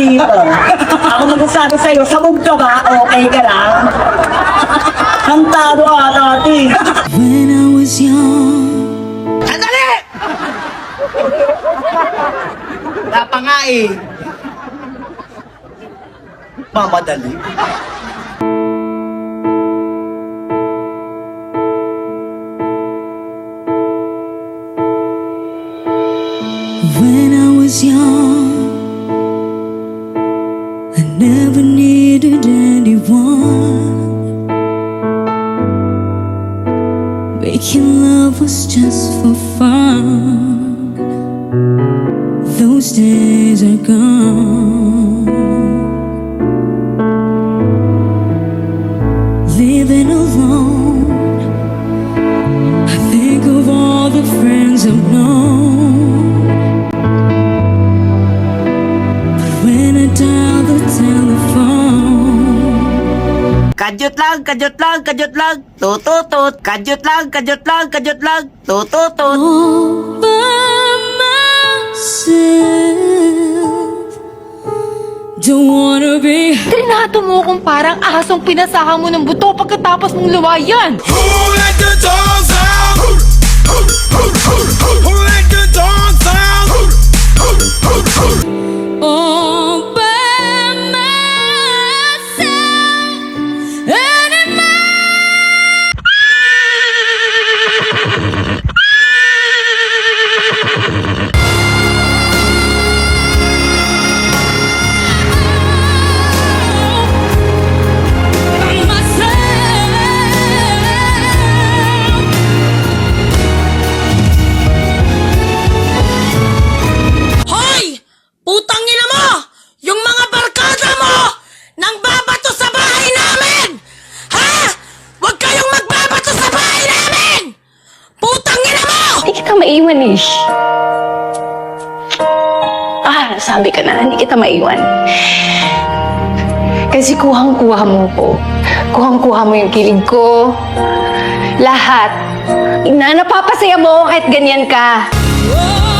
dito. Ako magsasabi sa'yo, sabog ka ba? Okay ka lang? Hantado ka dati. When I was young, Sandali! Wala pa nga eh. Mamadali. when I was young, I never needed anyone. Making love was just for fun. Those days are gone. Living alone, I think of all the friends I've known. But when I dial the telephone, Kadyot lang, kadyot lang, kadyot lang. Tututut. Kadyot lang, kadyot lang, kadyot lang. Tututut. all by myself, don't wanna be. Trinato mo kung parang asong pinasahan mo ng buto pagkatapos mong luwayan. Who let the dogs out? Who let the dogs out? All by myself, and in Hoy! Putang ina mo! Yung mga barkada mo! Nang babato sa bahay namin! Ha? Huwag kayong magbabato sa bahay namin! Putang ina mo! Hindi kita maiwan eh. Sabi ka na, hindi kita maiwan. Kasi kuhang-kuha mo ko. Kuhang-kuha mo yung kilig ko. Lahat. Napapasaya mo kahit ganyan ka. Oh,